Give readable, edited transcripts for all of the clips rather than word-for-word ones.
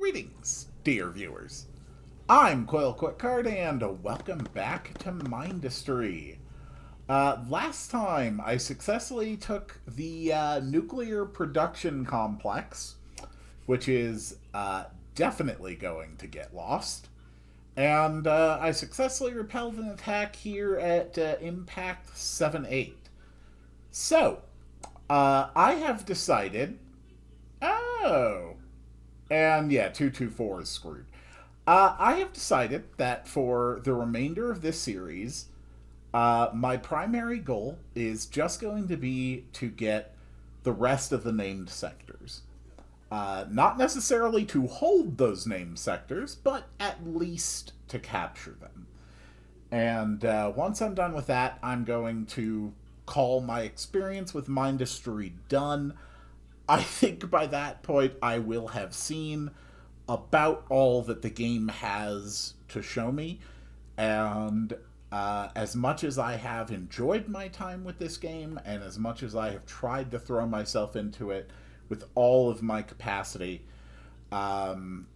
Greetings, dear viewers. I'm Coil Quickcard, and welcome back to Mindustry. Last time, I successfully took the nuclear production complex, which is definitely going to get lost, and I successfully repelled an attack here at Impact 7-8. So, I have decided. Oh. And yeah, 224 is screwed. I have decided that for the remainder of this series, my primary goal is just going to be to get the rest of the named sectors. Not necessarily to hold those named sectors, but at least to capture them. And once I'm done with that, I'm going to call my experience with Mindustry done. I think by that point I will have seen about all that the game has to show me. And as much as I have enjoyed my time with this game, and as much as I have tried to throw myself into it with all of my capacity, it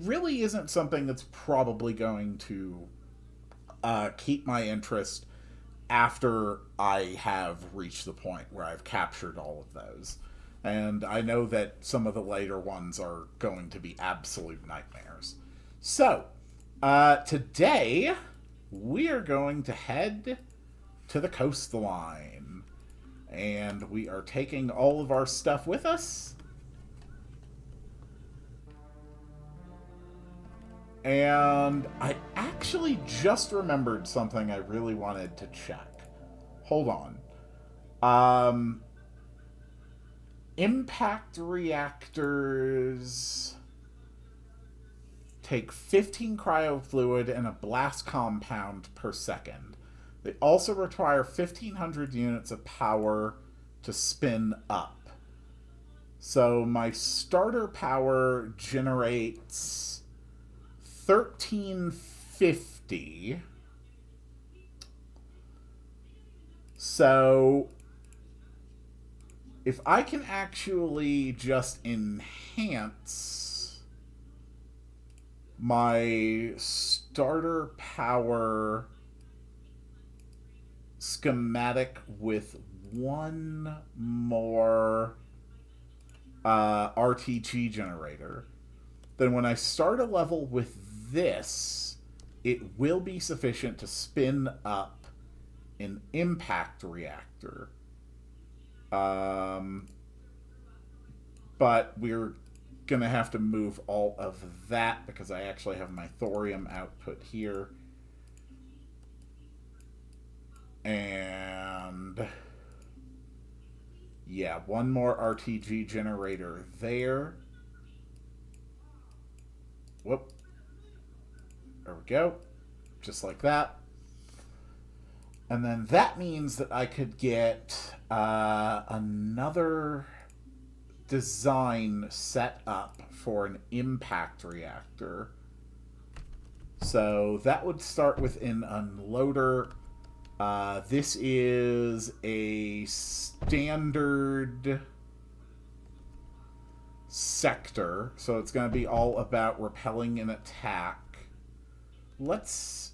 really isn't something that's probably going to keep my interest after I have reached the point where I've captured all of those. And I know that some of the later ones are going to be absolute nightmares. So, today, we are going to head to the coastline. And we are taking all of our stuff with us. And I actually just remembered something I really wanted to check. Hold on. Impact reactors take 15 cryofluid and a blast compound per second. They also require 1,500 units of power to spin up. So my starter power generates 1350. So if I can actually just enhance my starter power schematic with one more RTG generator, then when I start a level with this, it will be sufficient to spin up an impact reactor. But we're gonna have to move all of that because I actually have my thorium output here. And yeah, one more RTG generator there. Whoop. There we go. Just like that. And then that means that I could get another design set up for an impact reactor. So that would start with an unloader. This is a standard sector, so it's going to be all about repelling an attack. Let's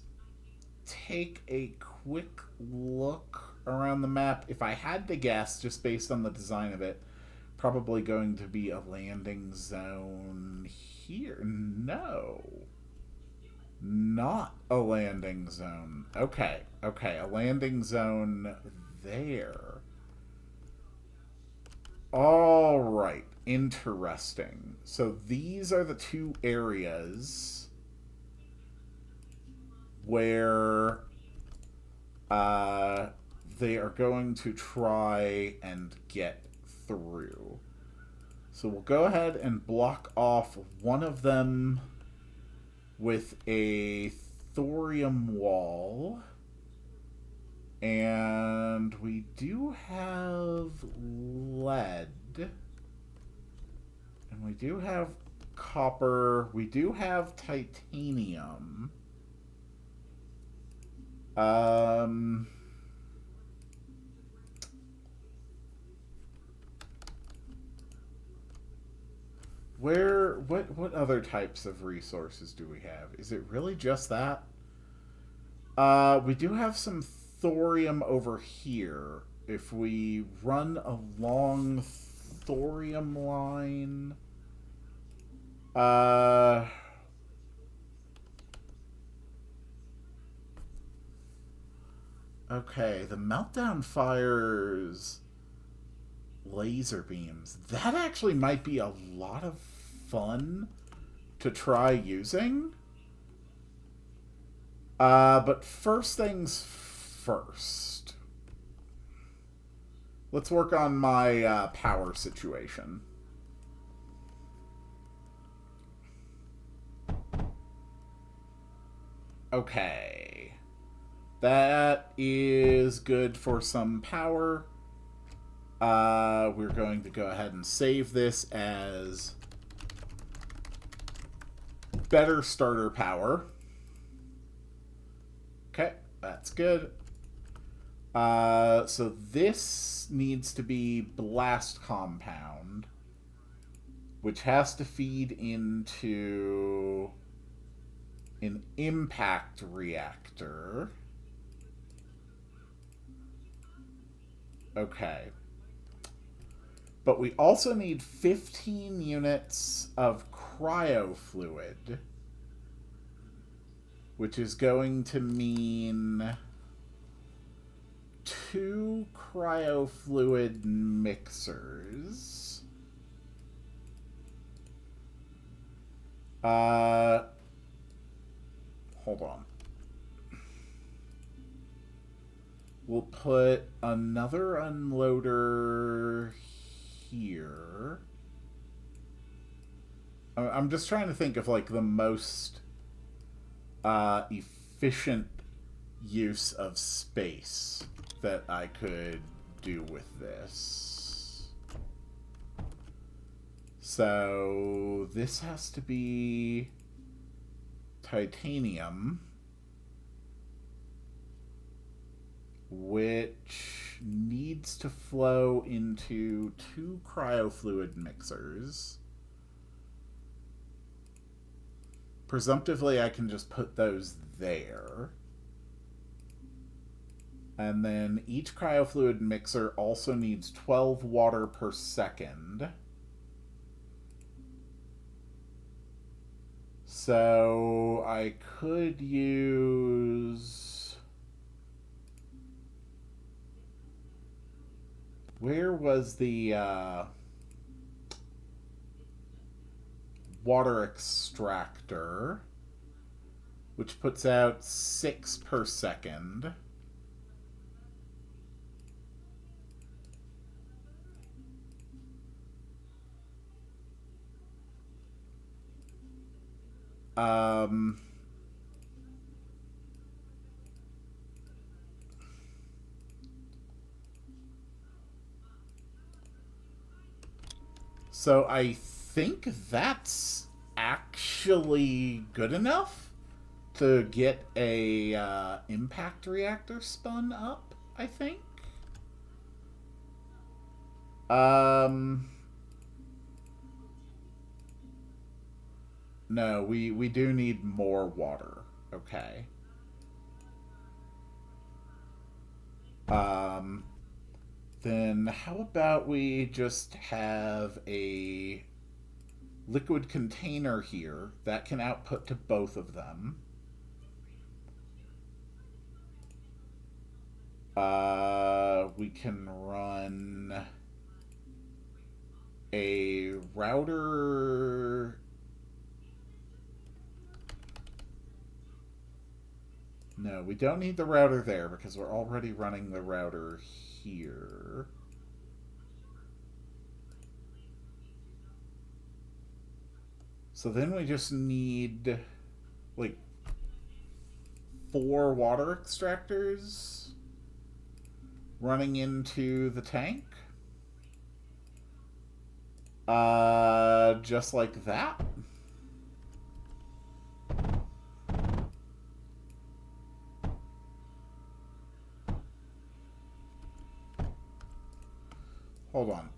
take a quick look around the map. If I had to guess, just based on the design of it, probably going to be a landing zone here. No. Not a landing zone. Okay, a landing zone there. Alright, interesting. So these are the two areas where they are going to try and get through. So we'll go ahead and block off one of them with a thorium wall. And we do have lead. And we do have copper. We do have titanium. what other types of resources do we have? Is it really just that? We do have some thorium over here. If we run a long thorium line, uh, okay, the meltdown fires laser beams. That actually might be a lot of fun to try using. But first things first. Let's work on my power situation. Okay. That is good for some power. We're going to go ahead and save this as better starter power. Okay, that's good. So this needs to be blast compound, which has to feed into an impact reactor. Okay. But we also need 15 units of cryo fluid, which is going to mean 2 cryo fluid mixers. Hold on. We'll put another unloader here. I'm just trying to think of like the most efficient use of space that I could do with this. So this has to be titanium, which needs to flow into 2 cryofluid mixers. Presumptively, I can just put those there. And then each cryofluid mixer also needs 12 water per second. So I could use... Where was the water extractor, which puts out 6 per second? So I think that's actually good enough to get a impact reactor spun up, I think. No, we do need more water. Okay. Then how about we just have a liquid container here that can output to both of them. We can run a router. No, we don't need the router there because we're already running the router here. So then we just need like 4 water extractors running into the tank. Just like that. Hold on.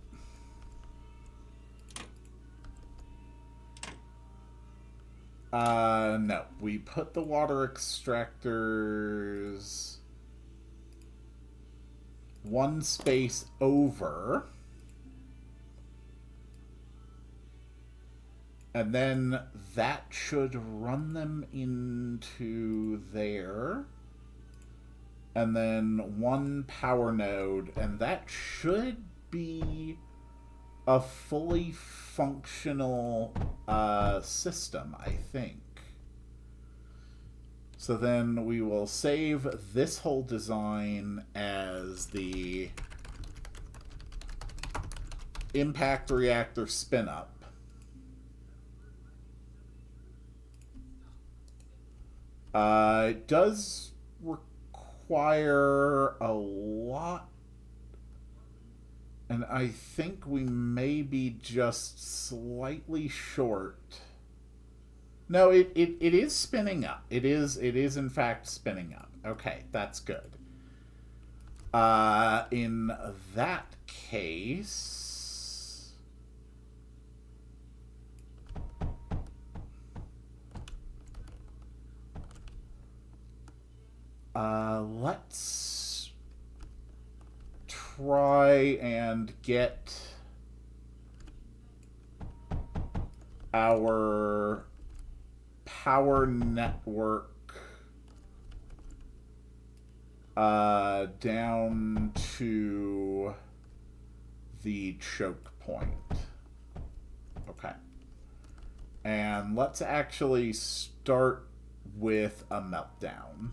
No. We put the water extractors one space over. And then that should run them into there. And then one power node. And that should be a fully functional system, I think. So then we will save this whole design as the impact reactor spin up. It does require a lot, and I think we may be just slightly short. No, it is spinning up. It is in fact spinning up. Okay, that's good. In that case, let's try and get our power network down to the choke point. Okay. And let's actually start with a meltdown.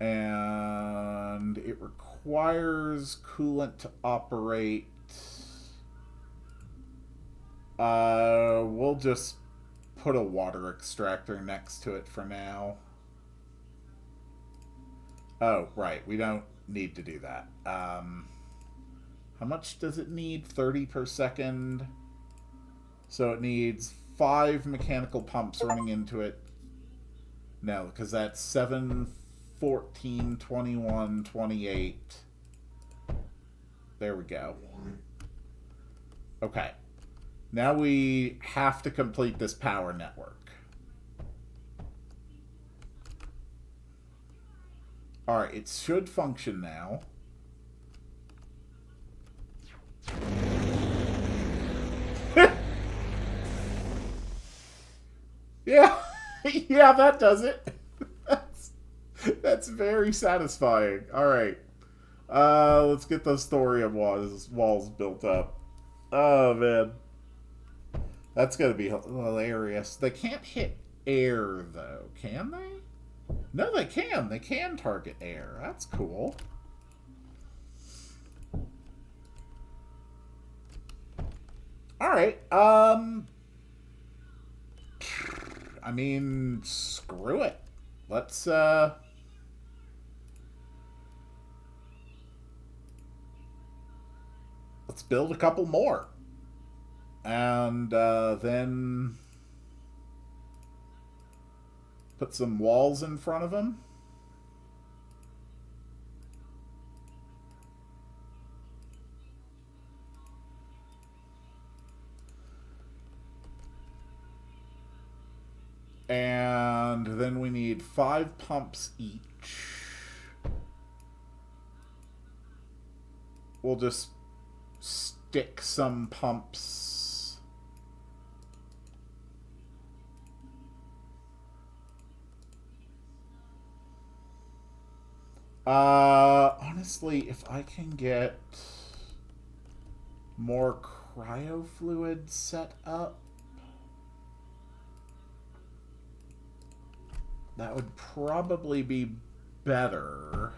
And it requires coolant to operate. We'll just put a water extractor next to it for now. Oh, right. We don't need to do that. How much does it need? 30 per second. So it needs 5 mechanical pumps running into it. No, because that's 7, 14, 21, 28. There we go. Okay. Now we have to complete this power network. Alright, it should function now. Yeah, yeah, that does it. That's very satisfying. Alright. Let's get those thorium walls built up. Oh, man. That's going to be hilarious. They can't hit air, though. Can they? No, they can. They can target air. That's cool. Alright. I mean, screw it. Let's build a couple more. And then put some walls in front of them. And then we need 5 pumps each. We'll just stick some pumps. Honestly, if I can get more cryo fluid set up, that would probably be better.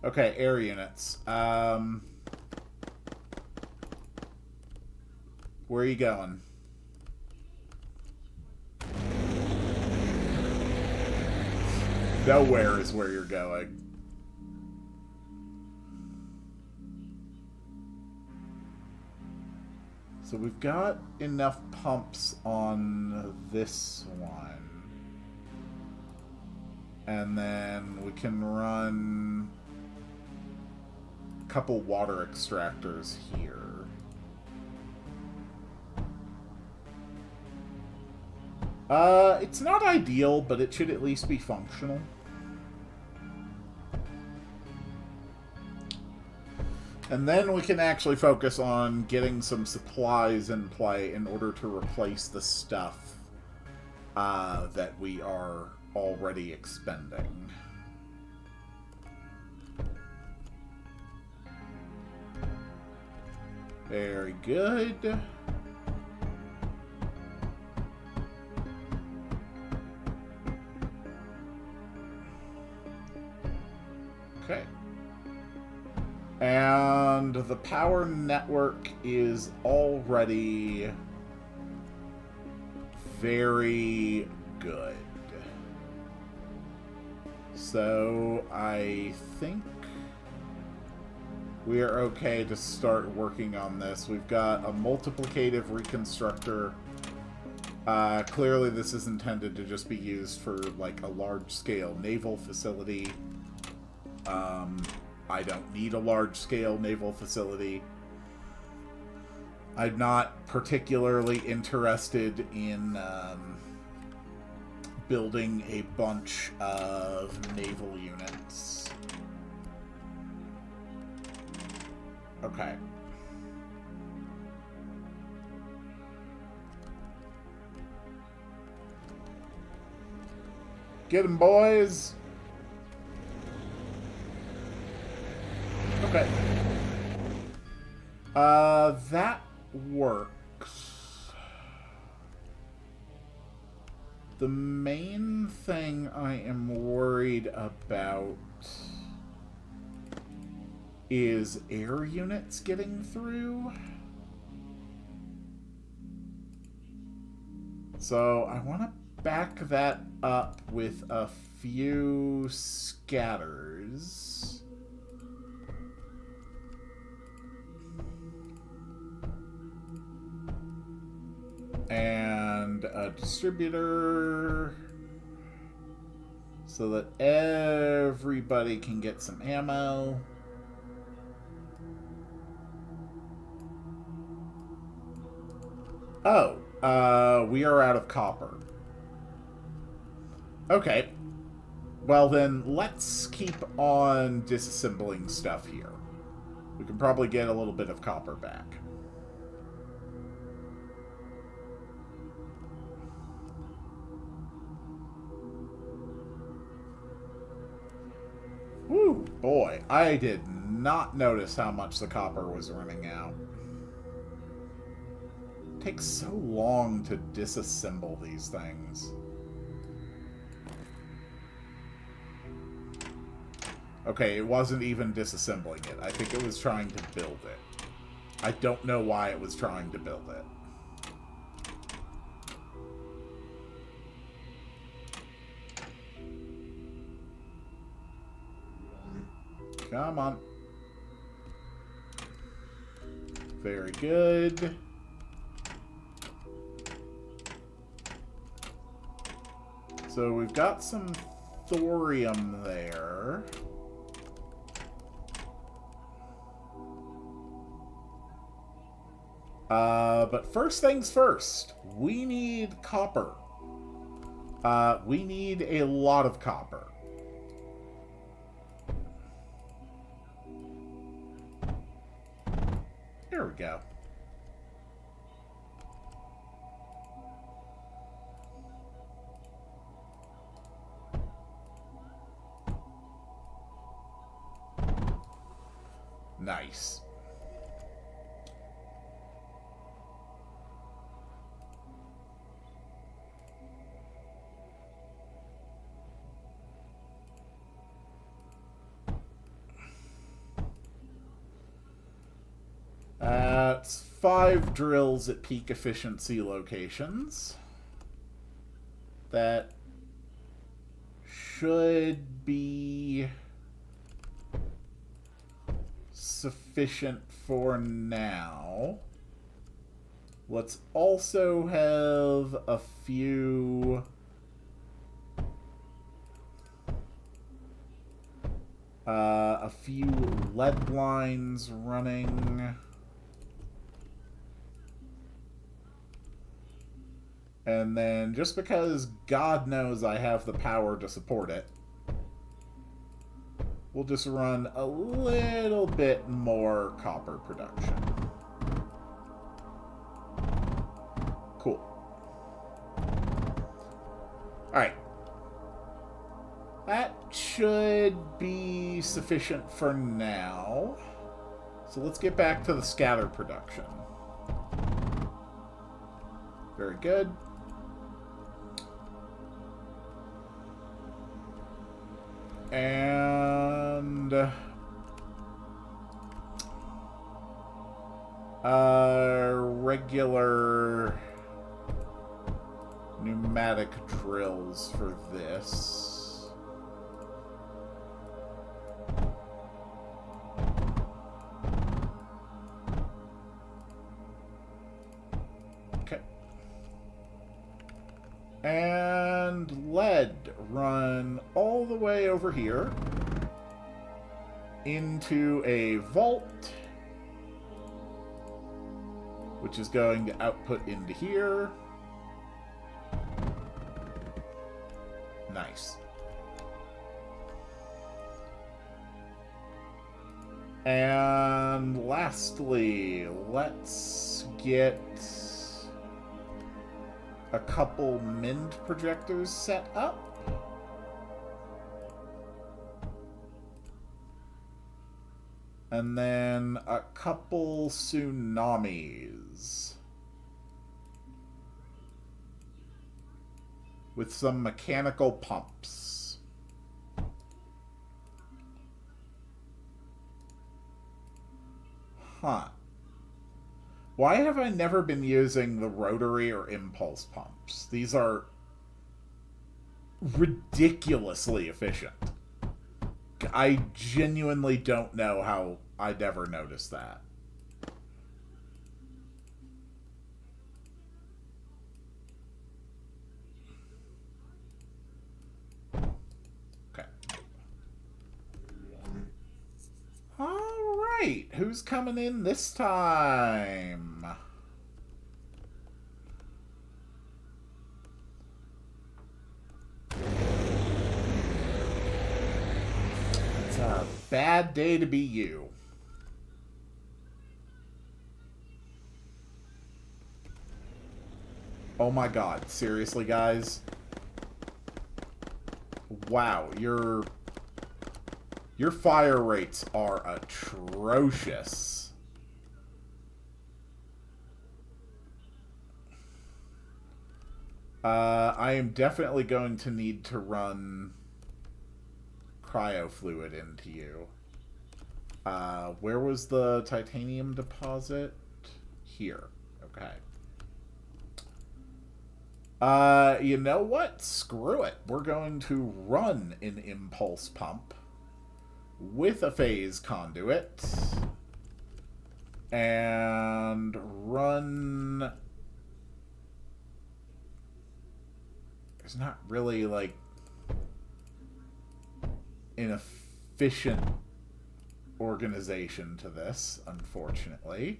Okay, air units. Where are you going? Nowhere is where you're going. So we've got enough pumps on this one. And then we can run couple water extractors here. It's not ideal, but it should at least be functional. And then we can actually focus on getting some supplies in play in order to replace the stuff that we are already expending. Very good. Okay. And the power network is already very good. So I think we are okay to start working on this. We've got a multiplicative reconstructor. Clearly this is intended to just be used for like a large-scale naval facility. I don't need a large-scale naval facility. I'm not particularly interested in building a bunch of naval units. Okay. Get 'em, boys! Okay. That works. The main thing I am worried about is air units getting through. So I want to back that up with a few scatters. And a distributor so that everybody can get some ammo. Oh, we are out of copper. Okay. Well then, let's keep on disassembling stuff here. We can probably get a little bit of copper back. Woo, boy, I did not notice how much the copper was running out. It takes so long to disassemble these things. Okay, it wasn't even disassembling it. I think it was trying to build it. I don't know why it was trying to build it. Come on. Very good. So we've got some thorium there. But first things first, we need copper. We need a lot of copper. There we go. Nice. That's 5 drills at peak efficiency locations. That should be sufficient for now. Let's also have a few A few lead lines running. And then, just because God knows I have the power to support it, we'll just run a little bit more copper production. Cool. Alright. That should be sufficient for now. So let's get back to the scatter production. Very good. And regular pneumatic drills for this. Okay. And lead run all the way over here into a vault, which is going to output into here. Nice. And lastly, let's get a couple Mind projectors set up. And then a couple tsunamis with some mechanical pumps. Huh. Why have I never been using the rotary or impulse pumps? These are ridiculously efficient. I genuinely don't know how I'd ever noticed that. Okay. Alright, who's coming in this time? It's a bad day to be you. Oh my god, seriously, guys? Wow, your fire rates are atrocious. I am definitely going to need to run cryo fluid into you. Where was the titanium deposit? Here. Okay. You know what? Screw it. We're going to run an impulse pump with a phase conduit and run... There's not really, like, an efficient organization to this, unfortunately.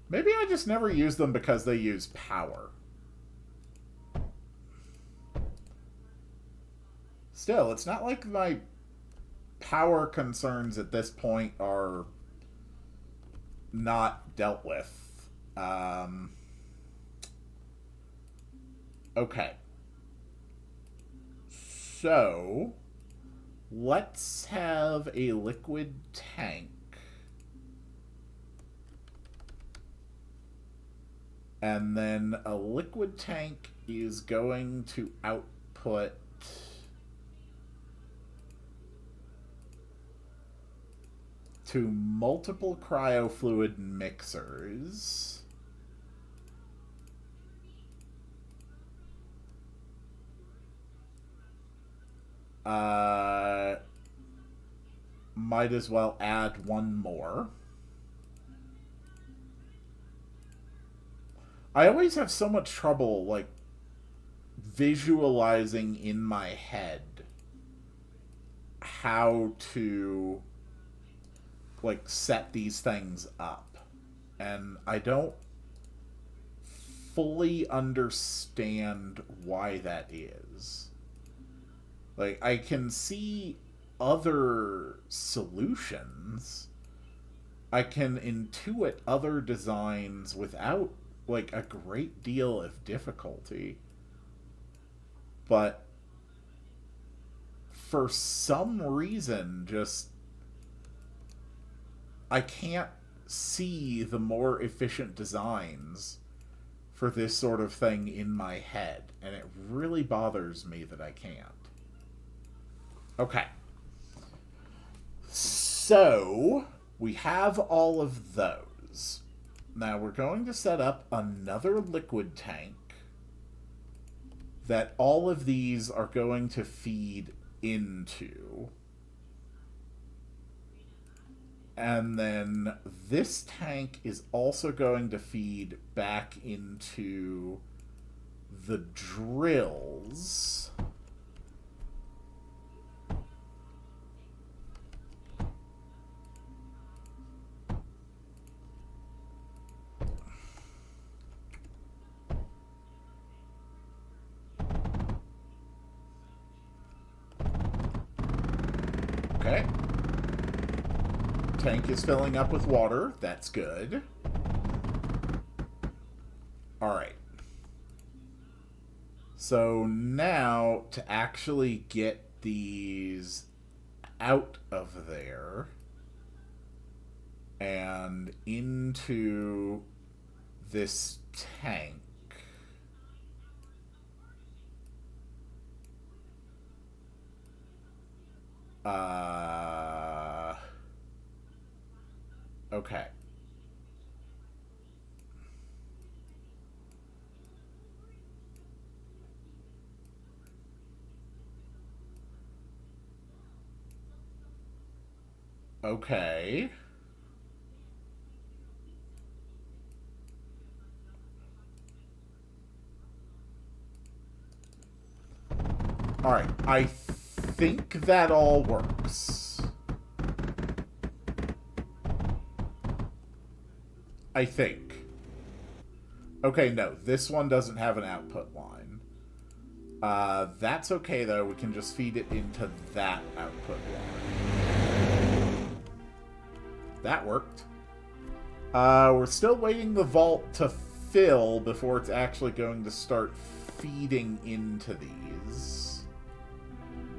Maybe I just never use them because they use power. Still, it's not like my power concerns at this point are not dealt with. Okay. So, let's have a liquid tank. And then a liquid tank is going to output to multiple cryofluid mixers. Might as well add one more. I always have so much trouble, like, visualizing in my head how to, like, set these things up. And I don't fully understand why that is. Like, I can see other solutions. I can intuit other designs without, like, a great deal of difficulty. But for some reason, just, I can't see the more efficient designs for this sort of thing in my head, and it really bothers me that I can't. Okay. So, we have all of those. Now we're going to set up another liquid tank that all of these are going to feed into. And then this tank is also going to feed back into the drills. Okay. Tank is filling up with water. That's good. Alright. So now, to actually get these out of there and into this tank, okay. Okay. Alright, I think that all works. I think. Okay, no, this one doesn't have an output line. That's okay, though. We can just feed it into that output line. That worked. We're still waiting the vault to fill before it's actually going to start feeding into these.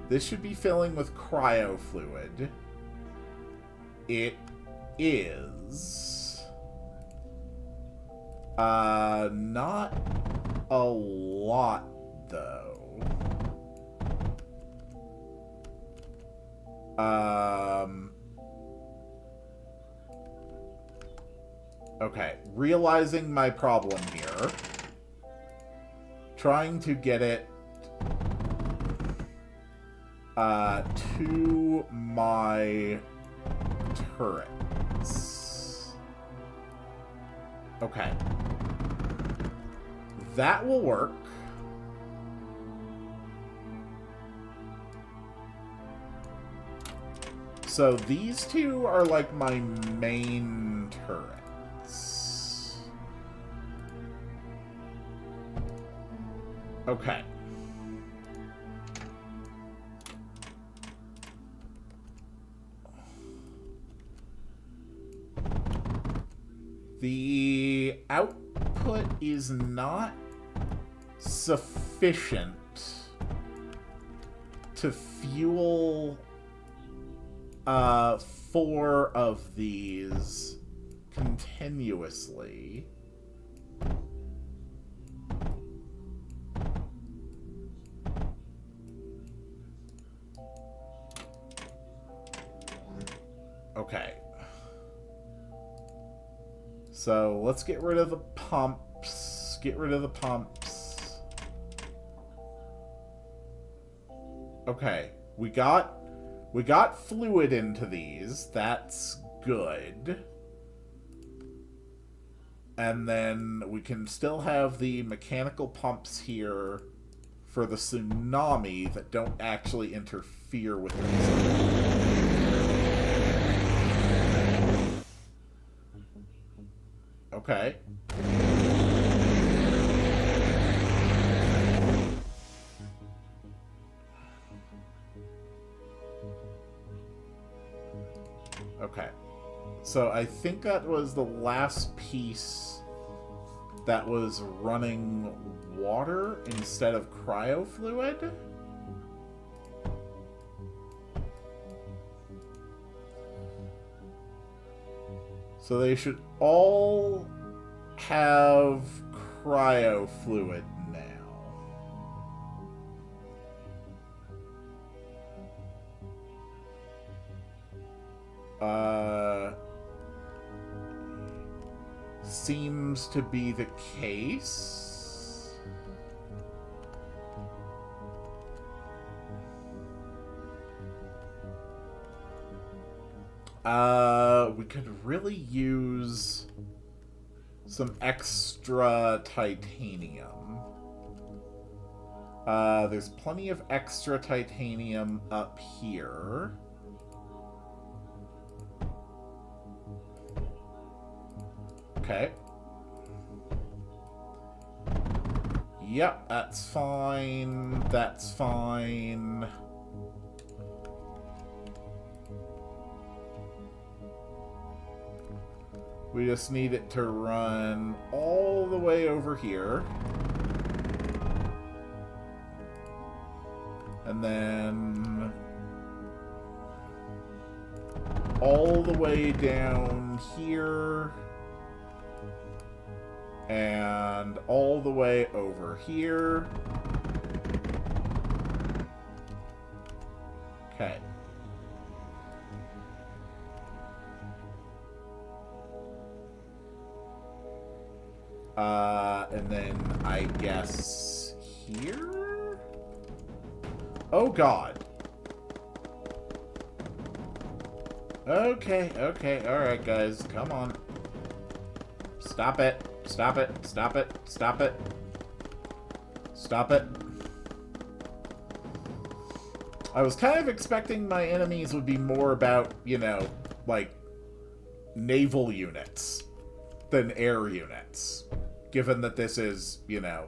This should be filling with cryo fluid. It is. Not a lot, though. Okay, realizing my problem here. Trying to get it to my turrets. Okay. That will work. So these two are like my main turrets. Okay. The output is not sufficient to fuel 4 of these continuously. Okay. So let's get rid of the pumps. Get rid of the pumps. Okay. We got fluid into these. That's good. And then we can still have the mechanical pumps here for the tsunami that don't actually interfere with the design. Okay. Okay. So I think that was the last piece that was running water instead of cryo fluid. So they should all have cryo fluid now. Seems to be the case. We could really use some extra titanium. There's plenty of extra titanium up here. Okay. Yep, that's fine. That's fine. We just need it to run all the way over here. And then all the way down here. And all the way over here. Okay. And then I guess here? Oh god. Okay, okay, alright guys, come on. Stop it. Stop it. Stop it. Stop it. Stop it. I was kind of expecting my enemies would be more about, you know, like, naval units than air units. Given that this is, you know,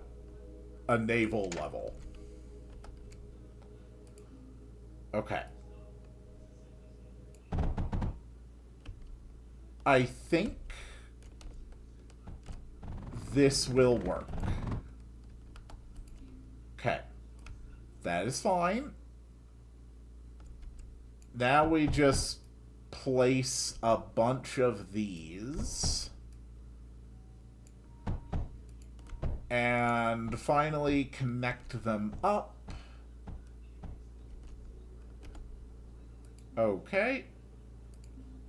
a naval level. Okay. I think this will work. Okay. That is fine. Now we just place a bunch of these. And finally connect them up. Okay.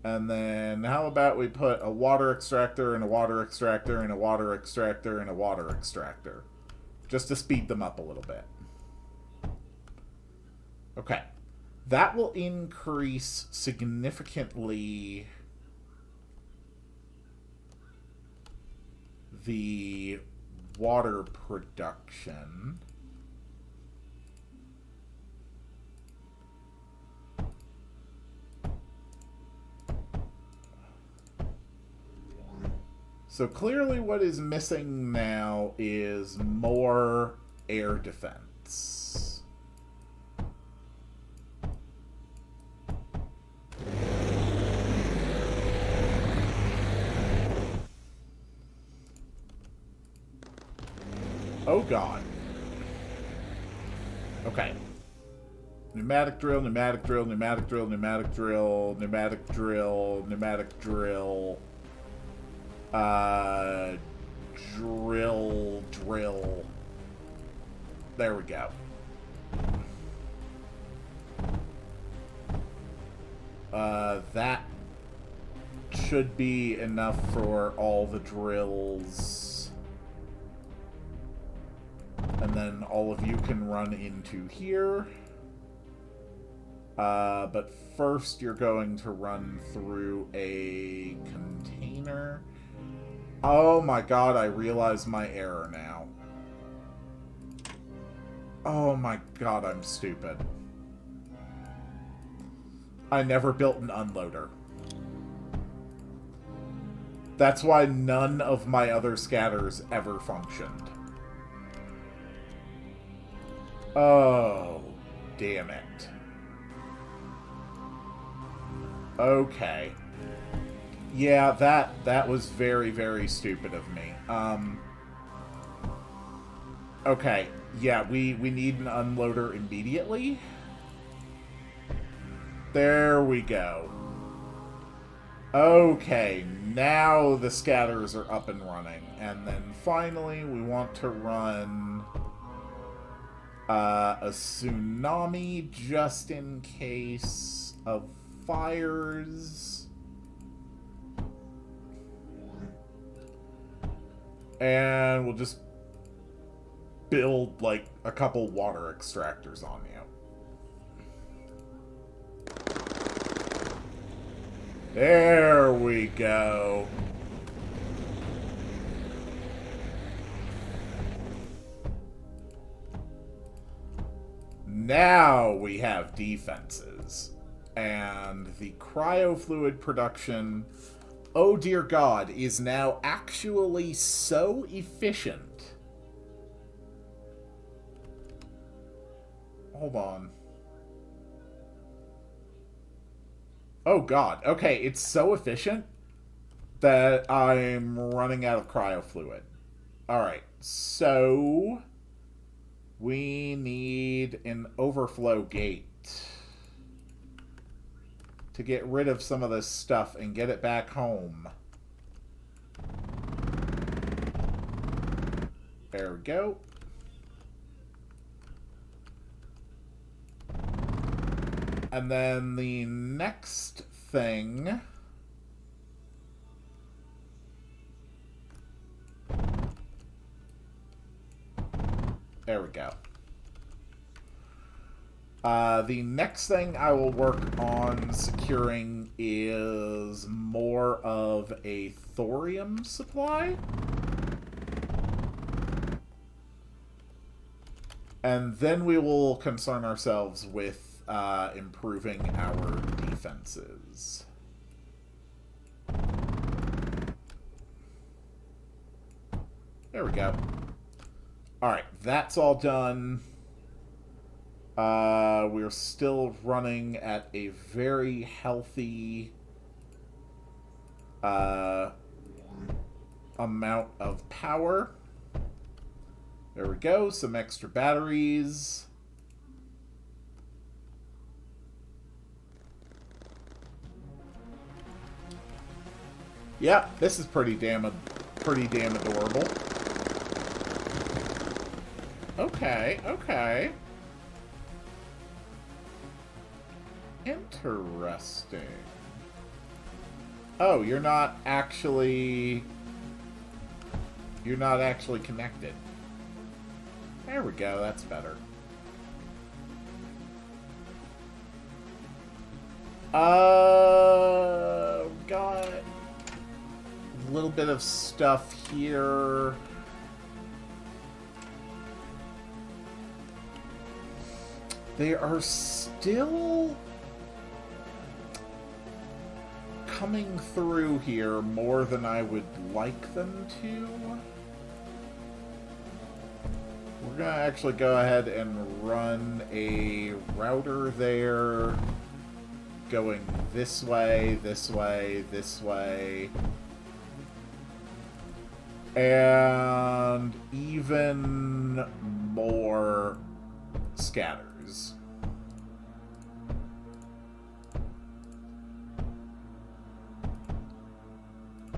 And then how about we put a water extractor and a water extractor and a water extractor and a water extractor. Just to speed them up a little bit. Okay. That will increase significantly the water production. So clearly what is missing now is more air defense. Oh god. Okay. Pneumatic drill, pneumatic drill, pneumatic drill, pneumatic drill, pneumatic drill, pneumatic drill. Drill. There we go. That should be enough for all the drills. And then all of you can run into here. But first you're going to run through a container. Oh my god, I realize my error now. Oh my god, I'm stupid. I never built an unloader. That's why none of my other scatters ever functioned. Oh, damn it. Okay. Yeah, that was very, very stupid of me. Okay. Yeah, we need an unloader immediately. There we go. Okay, now the scatters are up and running. And then finally, we want to run a tsunami just in case of fires. And we'll just build, like, a couple water extractors on you. There we go. Now we have defenses. And the cryofluid production, oh dear God, is now actually so efficient. Hold on. Oh God. Okay, it's so efficient that I'm running out of cryofluid. Alright, so we need an overflow gate to get rid of some of this stuff and get it back home. There we go. And then the next thing... There we go. The next thing I will work on securing is more of a thorium supply. And then we will concern ourselves with improving our defenses. There we go. Alright, that's all done. We're still running at a very healthy amount of power. There we go, some extra batteries. Yep, this is pretty damn adorable. Okay, okay. Interesting. Oh, you're not actually connected. There we go, that's better. Got a little bit of stuff here. They are still coming through here more than I would like them to. We're gonna actually go ahead and run a router there, going this way, this way, this way, and even more scatters.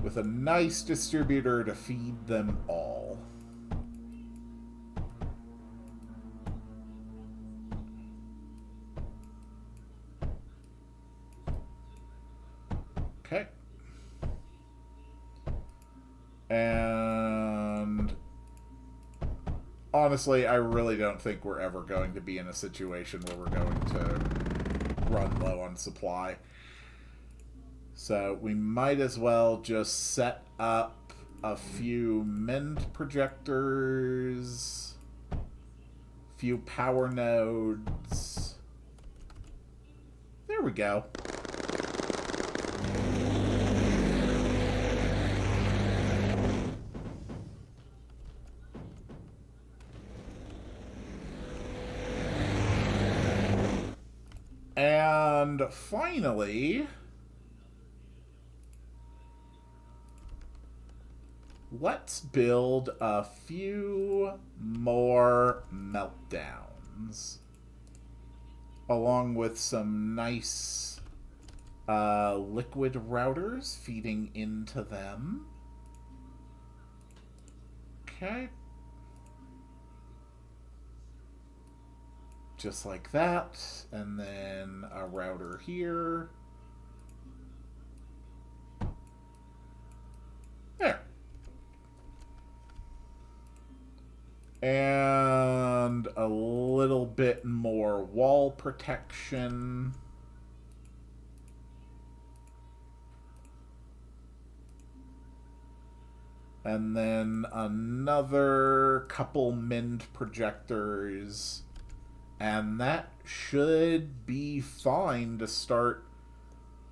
With a nice distributor to feed them all. Okay. And honestly, I really don't think we're ever going to be in a situation where we're going to run low on supply. So we might as well just set up a few mend projectors, a few power nodes. There we go. And finally, let's build a few more meltdowns, along with some nice liquid routers feeding into them. Okay. Just like that. And then a router here. There. And a little bit more wall protection. And then another couple Mind projectors. And that should be fine to start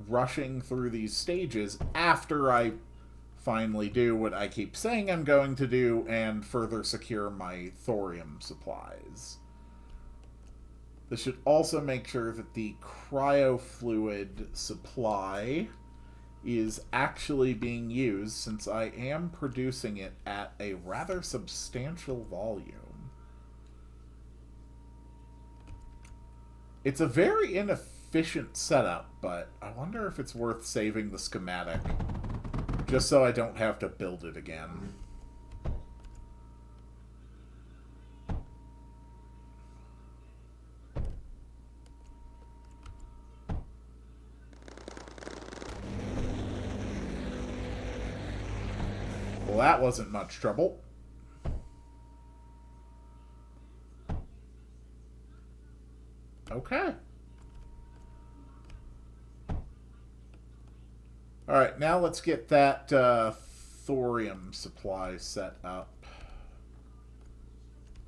rushing through these stages after I finally do what I keep saying I'm going to do and further secure my thorium supplies. This should also make sure that the cryofluid supply is actually being used, since I am producing it at a rather substantial volume. It's a very inefficient setup, but I wonder if it's worth saving the schematic just so I don't have to build it again. Well, that wasn't much trouble. Okay. Alright, now let's get that thorium supply set up.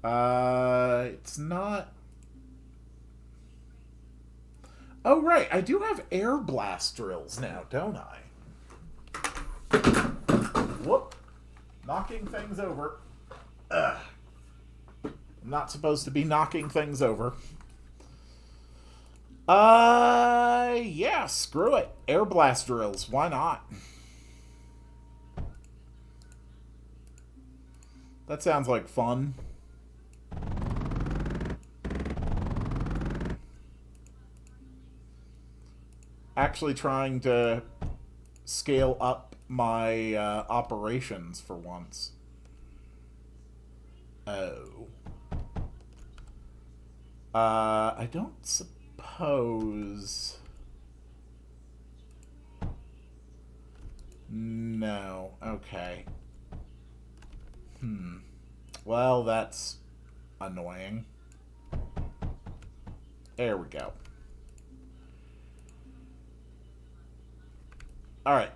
It's not... Oh, right, I do have air blast drills now, don't I? Whoop. Knocking things over. Ugh. I'm not supposed to be knocking things over. Yeah, screw it. Air blast drills, why not? That sounds like fun. Actually trying to scale up my operations for once. Oh. I don't suppose... No. Okay. Well, that's annoying. There we go. Alright.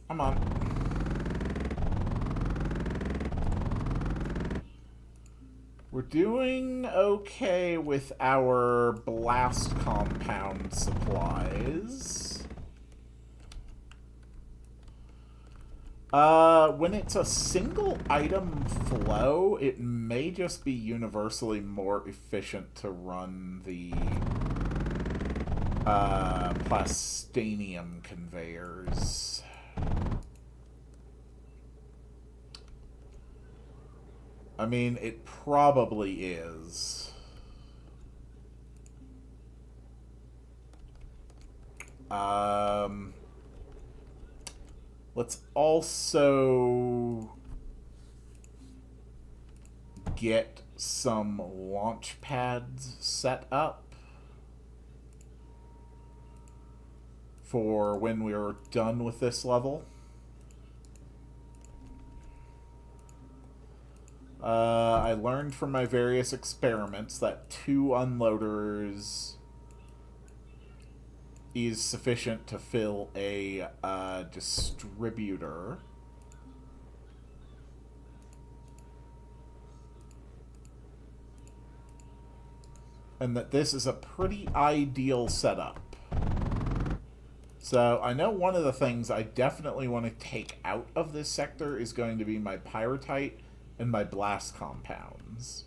Come on. We're doing okay with our blast compound supplies. When it's a single item flow, it may just be universally more efficient to run the plastanium conveyors. I mean, it probably is. Let's also get some launch pads set up for when we're done with this level. I learned from my various experiments that 2 unloaders is sufficient to fill a distributor. And that this is a pretty ideal setup. So I know one of the things I definitely want to take out of this sector is going to be my pyrite and my blast compound. Silicons.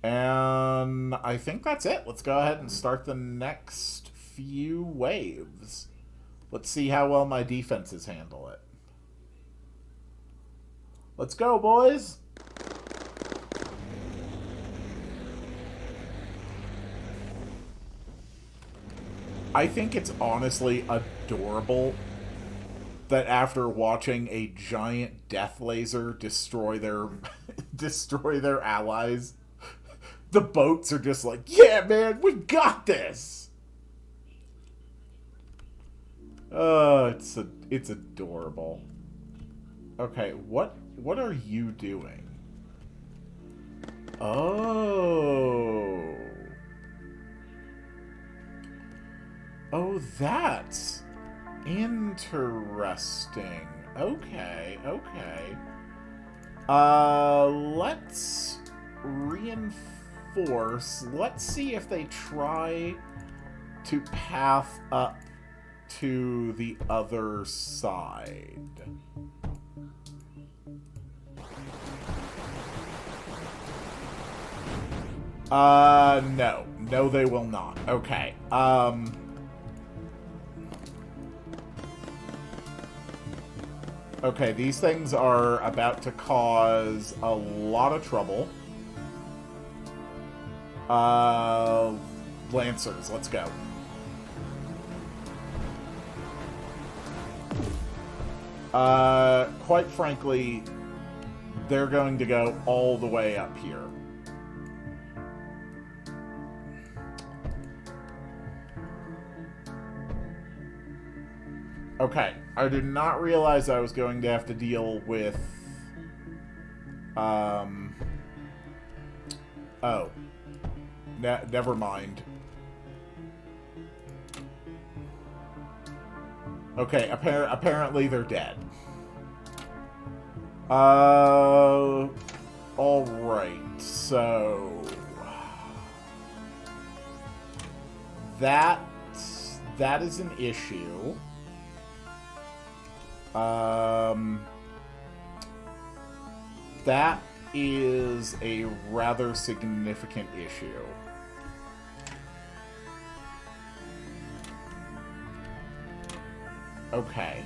And I think that's it. Let's go ahead and start the next few waves. Let's see how well my defenses handle it. Let's go, boys! I think it's honestly adorable that after watching a giant death laser destroy their allies, the boats are just like, yeah, man, we got this. It's adorable. Okay, what are you doing? Oh. Oh, that's interesting. Okay, okay. Let's reinforce. Let's see if they try to path up to the other side. No. No, they will not. Okay. Okay, these things are about to cause a lot of trouble. Lancers, let's go. Quite frankly, they're going to go all the way up here. Okay, I did not realize I was going to have to deal with, oh. Never mind. Okay, apparently they're dead. Alright, so... That is an issue. That is a rather significant issue. Okay.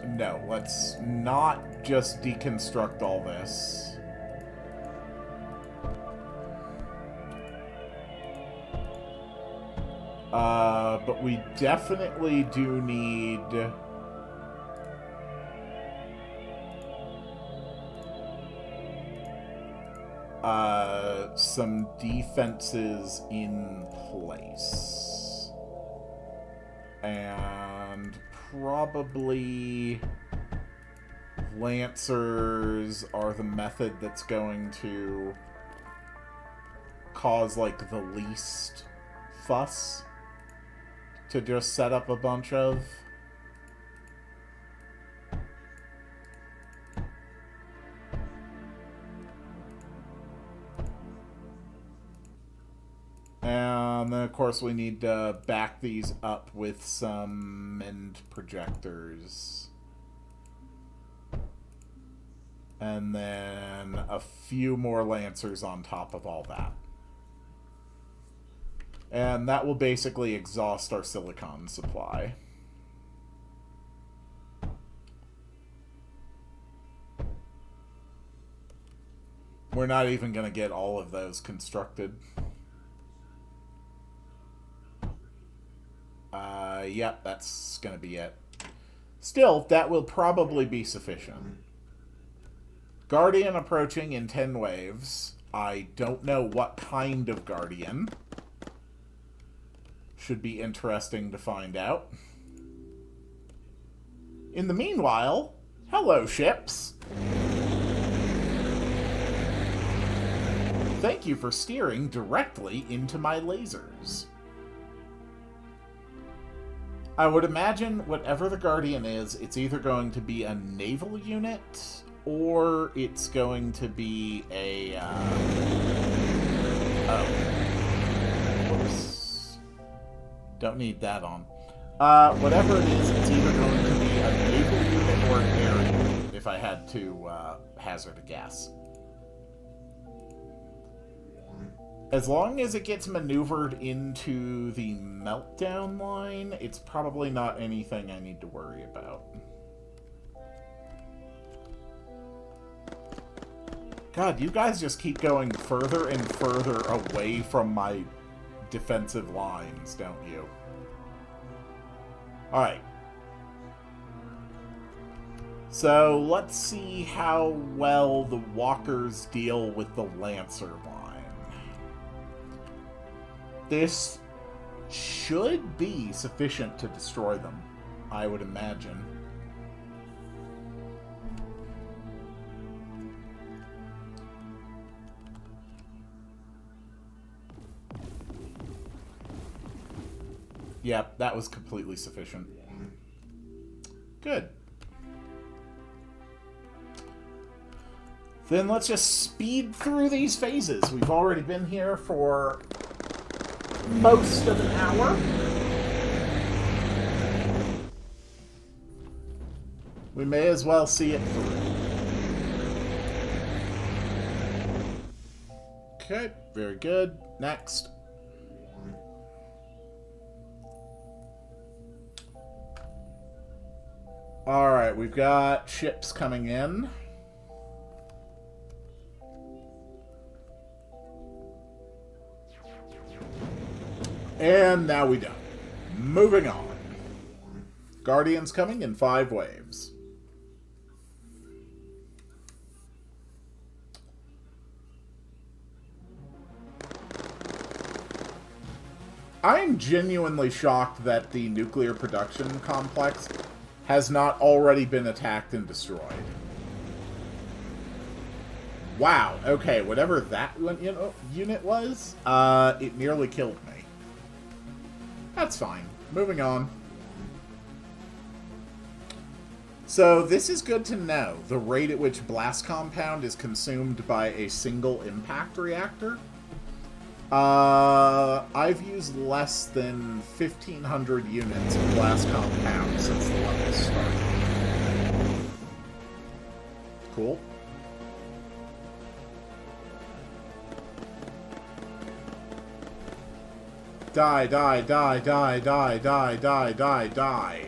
No, let's not just deconstruct all this. But we definitely do need... some defenses in place. And probably Lancers are the method that's going to cause, like, the least fuss to just set up a bunch of. And then, of course, we need to back these up with some end projectors. And then a few more Lancers on top of all that. And that will basically exhaust our silicon supply. We're not even going to get all of those constructed. Yep, that's going to be it. Still, that will probably be sufficient. Guardian approaching in 10 waves. I don't know what kind of Guardian. Should be interesting to find out. In the meanwhile, hello, ships. Thank you for steering directly into my lasers. I would imagine whatever the Guardian is, it's either going to be a naval unit, or it's going to be a, oh. Whoops. Don't need that on. Whatever it is, it's either going to be a naval unit or an air unit, if I had to hazard a guess. As long as it gets maneuvered into the meltdown line, it's probably not anything I need to worry about. God, you guys just keep going further and further away from my defensive lines, don't you? Alright. So, let's see how well the walkers deal with the Lancer line. This should be sufficient to destroy them, I would imagine. Yep, that was completely sufficient. Good. Then let's just speed through these phases. We've already been here for most of an hour. We may as well see it through. Okay, very good. Next. Alright, we've got ships coming in. And now we don't. Moving on. Guardians coming in 5 waves. I am genuinely shocked that the nuclear production complex has not already been attacked and destroyed. Wow, okay, whatever that unit was, it nearly killed me. That's fine. Moving on. So, this is good to know, the rate at which blast compound is consumed by a single impact reactor. I've used less than 1,500 units of blast compound since the level started. Cool. Die, die, die, die, die, die, die, die, die.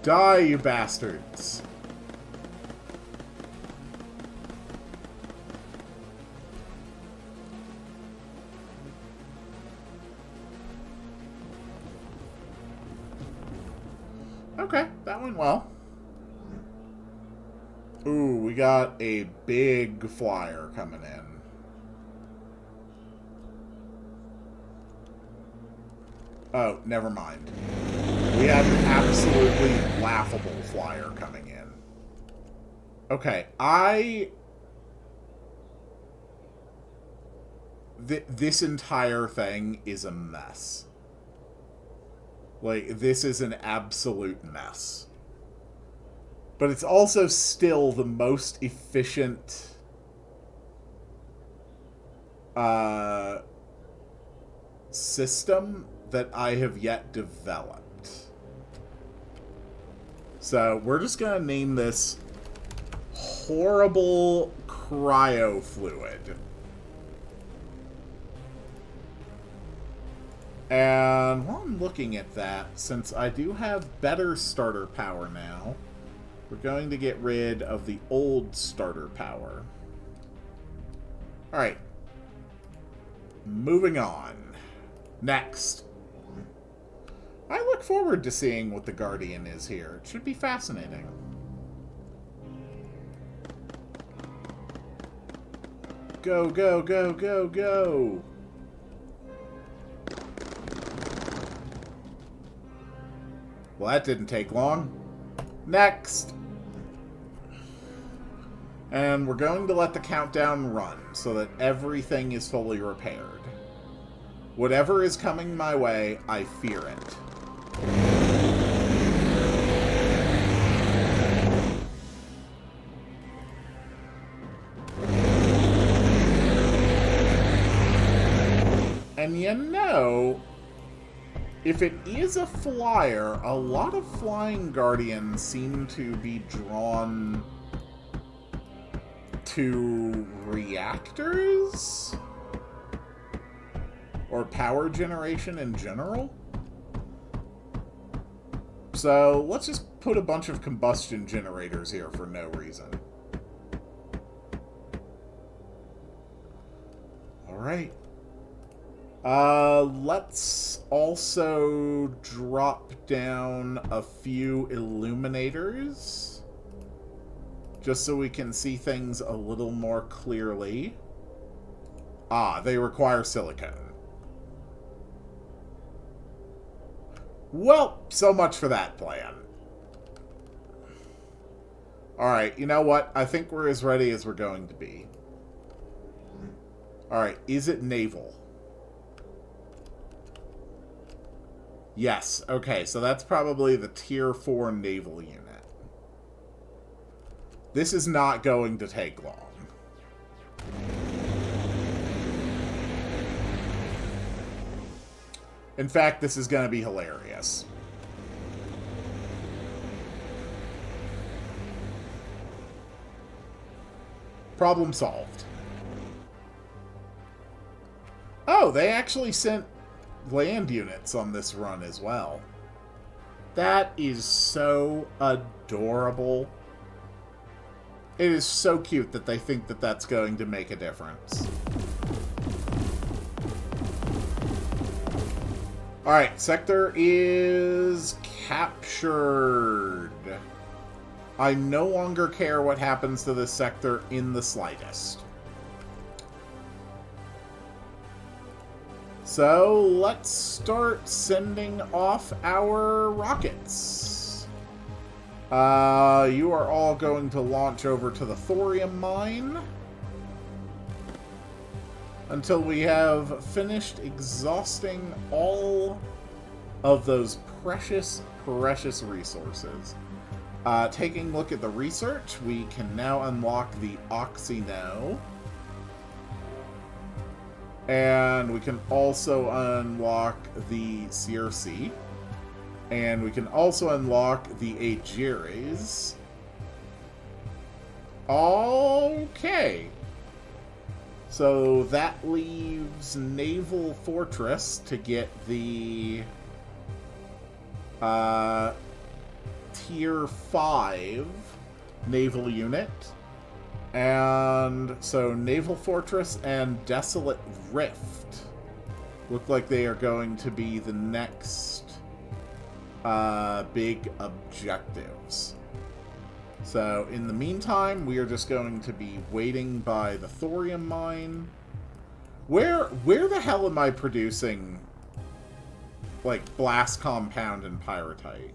Die, you bastards. Okay, that went well. Ooh, we got a big flyer coming in. Oh, never mind. We had an absolutely laughable flyer coming in. Okay, this entire thing is a mess. Like, this is an absolute mess. But it's also still the most efficient system that I have yet developed. So, we're just going to name this Horrible Cryo Fluid. And while I'm looking at that, since I do have better starter power now, we're going to get rid of the old starter power. Alright. Moving on. Next. I look forward to seeing what the Guardian is here. It should be fascinating. Go, go, go, go, go! Well, that didn't take long. Next! And we're going to let the countdown run so that everything is fully repaired. Whatever is coming my way, I fear it. And you know, If it is a flyer, a lot of flying guardians seem to be drawn to reactors? Or power generation in general? So, let's just put a bunch of combustion generators here for no reason. Alright. Let's also drop down a few illuminators. Just so we can see things a little more clearly. Ah, they require silicone. Well, so much for that plan. Alright, you know what? I think we're as ready as we're going to be. Alright, is it naval? Yes, okay, so that's probably the Tier 4 naval unit. This is not going to take long. In fact, this is going to be hilarious. Problem solved. Oh, they actually sent land units on this run as well. That is so adorable. It is so cute that they think that that's going to make a difference. Alright, sector is captured. I no longer care what happens to this sector in the slightest. So, let's start sending off our rockets. You are all going to launch over to the thorium mine until we have finished exhausting all of those precious, precious resources. Taking a look at the research, we can now unlock the Oxyno. And we can also unlock the CRC. And we can also unlock the Aegires. Okay. So that leaves Naval Fortress to get the Tier 5 naval unit. And so Naval Fortress and Desolate Rift look like they are going to be the next big objectives. So in the meantime, we are just going to be waiting by the thorium mine. Where the hell am I producing, like, blast compound and pyrite?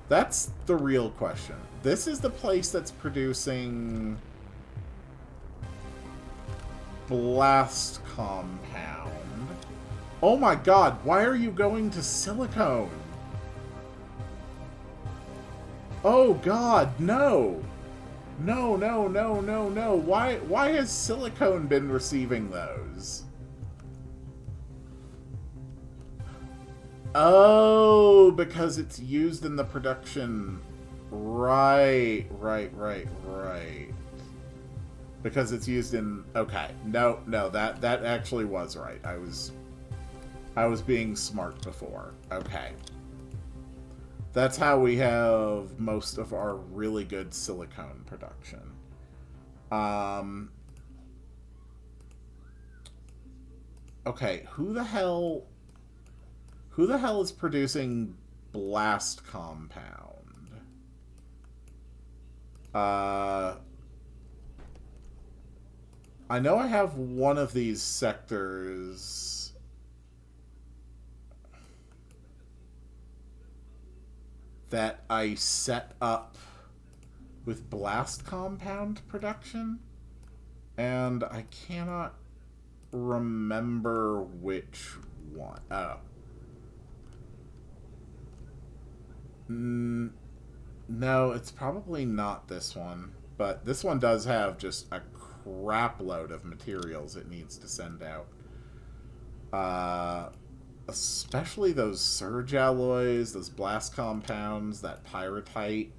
That's the real question. This is the place that's producing blast compound. Oh my god, why are you going to silicone? Oh god, no! No, no, no, no, no. Why has silicone been receiving those? Oh, because it's used in the production. Right. Because it's used in... Okay. No, that actually was right. I was being smart before. Okay. That's how we have most of our really good silicone production. Okay, who the hell is producing blast compound? I know I have one of these sectors that I set up with blast compound production, and I cannot remember which one. Oh. No, it's probably not this one, but this one does have just a crap load of materials it needs to send out. Especially those surge alloys, those blast compounds, that pyrite.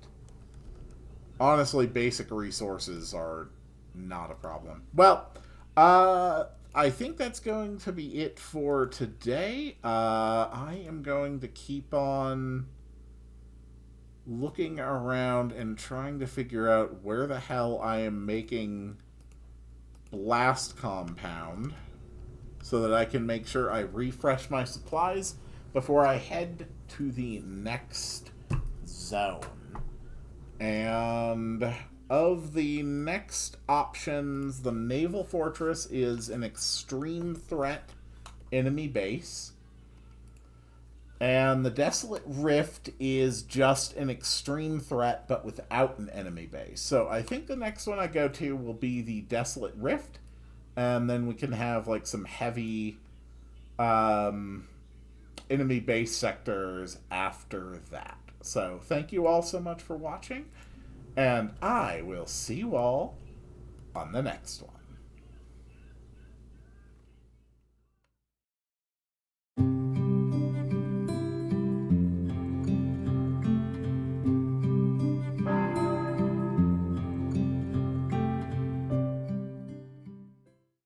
Honestly, basic resources are not a problem. Well, I think that's going to be it for today. I am going to keep on looking around and trying to figure out where the hell I am making blast compound so that I can make sure I refresh my supplies before I head to the next zone. And of the next options, the Naval Fortress is an extreme threat enemy base. And the Desolate Rift is just an extreme threat, but without an enemy base. So I think the next one I go to will be the Desolate Rift, and then we can have like some heavy enemy base sectors after that. So thank you all so much for watching, and I will see you all on the next one.